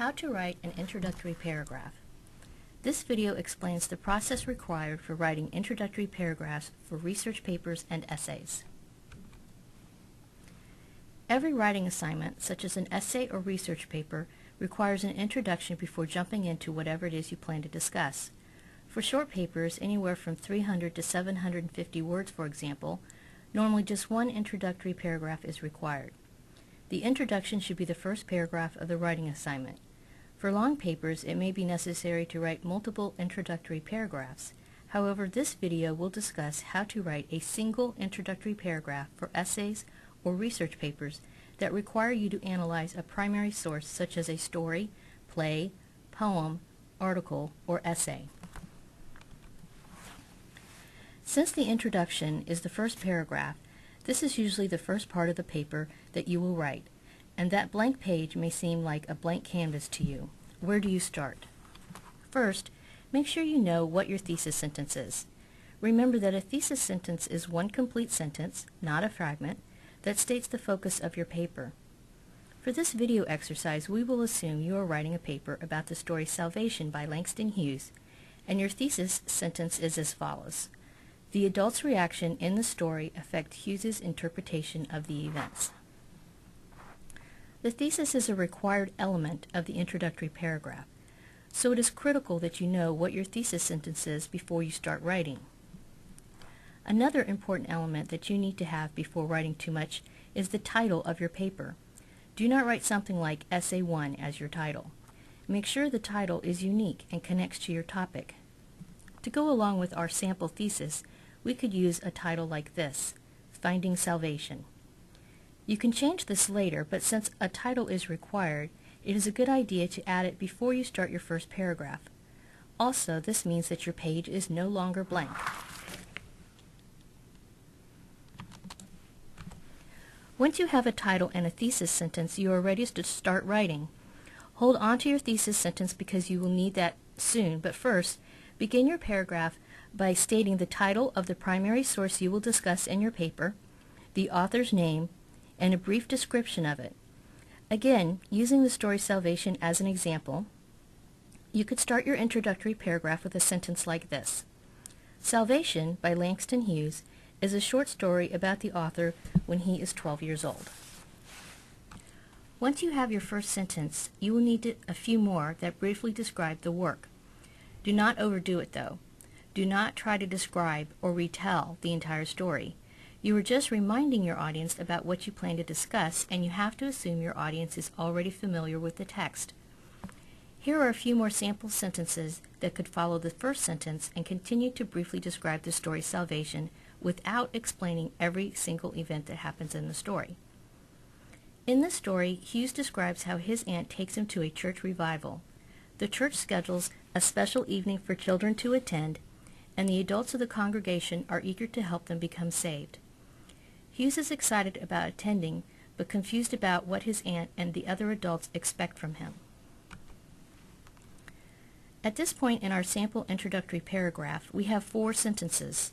How to write an introductory paragraph. This video explains the process required for writing introductory paragraphs for research papers and essays. Every writing assignment, such as an essay or research paper, requires an introduction before jumping into whatever it is you plan to discuss. For short papers, anywhere from 300 to 750 words, for example, normally just one introductory paragraph is required. The introduction should be the first paragraph of the writing assignment. For long papers, it may be necessary to write multiple introductory paragraphs. However, this video will discuss how to write a single introductory paragraph for essays or research papers that require you to analyze a primary source such as a story, play, poem, article, or essay. Since the introduction is the first paragraph, this is usually the first part of the paper that you will write, and that blank page may seem like a blank canvas to you. Where do you start? First, make sure you know what your thesis sentence is. Remember that a thesis sentence is one complete sentence, not a fragment, that states the focus of your paper. For this video exercise, we will assume you are writing a paper about the story Salvation by Langston Hughes, and your thesis sentence is as follows. The adult's reaction in the story affects Hughes's interpretation of the events. The thesis is a required element of the introductory paragraph, so it is critical that you know what your thesis sentence is before you start writing. Another important element that you need to have before writing too much is the title of your paper. Do not write something like Essay 1 as your title. Make sure the title is unique and connects to your topic. To go along with our sample thesis, we could use a title like this, Finding Salvation. You can change this later, but since a title is required, it is a good idea to add it before you start your first paragraph. Also, this means that your page is no longer blank. Once you have a title and a thesis sentence, you are ready to start writing. Hold on to your thesis sentence because you will need that soon, but first, begin your paragraph by stating the title of the primary source you will discuss in your paper, the author's name, and a brief description of it. Again, using the story Salvation as an example, you could start your introductory paragraph with a sentence like this. Salvation by Langston Hughes is a short story about the author when he is 12 years old. Once you have your first sentence, you will need a few more that briefly describe the work. Do not overdo it though. Do not try to describe or retell the entire story. You are just reminding your audience about what you plan to discuss, and you have to assume your audience is already familiar with the text. Here are a few more sample sentences that could follow the first sentence and continue to briefly describe the story Salvation without explaining every single event that happens in the story. In the story, Hughes describes how his aunt takes him to a church revival. The church schedules a special evening for children to attend, and the adults of the congregation are eager to help them become saved. Hughes is excited about attending, but confused about what his aunt and the other adults expect from him. At this point in our sample introductory paragraph, we have 4 sentences.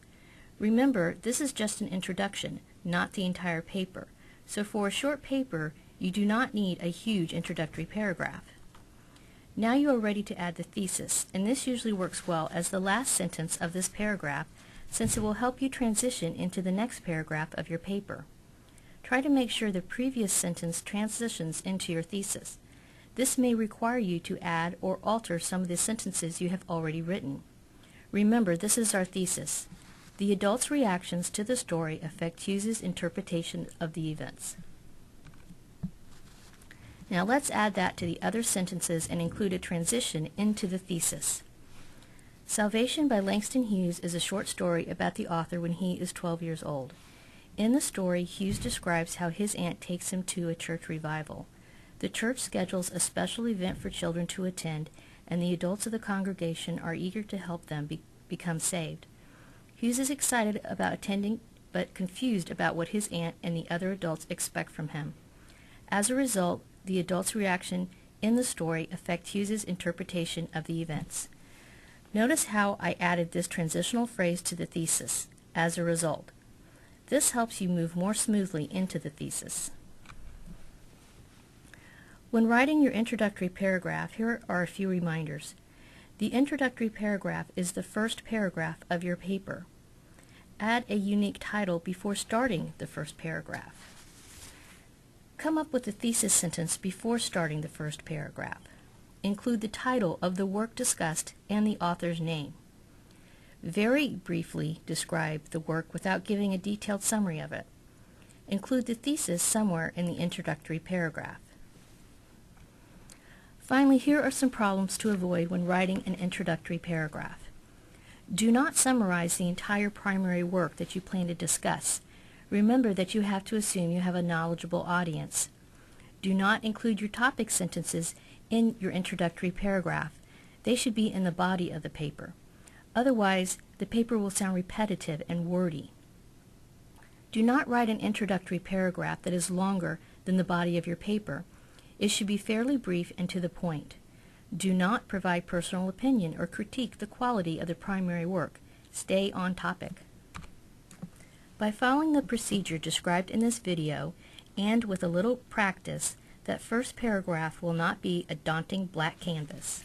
Remember, this is just an introduction, not the entire paper. So for a short paper, you do not need a huge introductory paragraph. Now you are ready to add the thesis, and this usually works well as the last sentence of this paragraph since it will help you transition into the next paragraph of your paper. Try to make sure the previous sentence transitions into your thesis. This may require you to add or alter some of the sentences you have already written. Remember, this is our thesis. The adult's reactions to the story affect Hughes's interpretation of the events. Now let's add that to the other sentences and include a transition into the thesis. Salvation by Langston Hughes is a short story about the author when he is 12 years old. In the story, Hughes describes how his aunt takes him to a church revival. The church schedules a special event for children to attend, and the adults of the congregation are eager to help them become saved. Hughes is excited about attending, but confused about what his aunt and the other adults expect from him. As a result, the adult's reaction in the story affects Hughes's interpretation of the events. Notice how I added this transitional phrase to the thesis, as a result. This helps you move more smoothly into the thesis. When writing your introductory paragraph, here are a few reminders. The introductory paragraph is the first paragraph of your paper. Add a unique title before starting the first paragraph. Come up with a thesis sentence before starting the first paragraph. Include the title of the work discussed and the author's name. Very briefly describe the work without giving a detailed summary of it. Include the thesis somewhere in the introductory paragraph. Finally, here are some problems to avoid when writing an introductory paragraph. Do not summarize the entire primary work that you plan to discuss. Remember that you have to assume you have a knowledgeable audience. Do not include your topic sentences in your introductory paragraph. They should be in the body of the paper. Otherwise, the paper will sound repetitive and wordy. Do not write an introductory paragraph that is longer than the body of your paper. It should be fairly brief and to the point. Do not provide personal opinion or critique the quality of the primary work. Stay on topic. By following the procedure described in this video, and with a little practice, that first paragraph will not be a daunting blank canvas.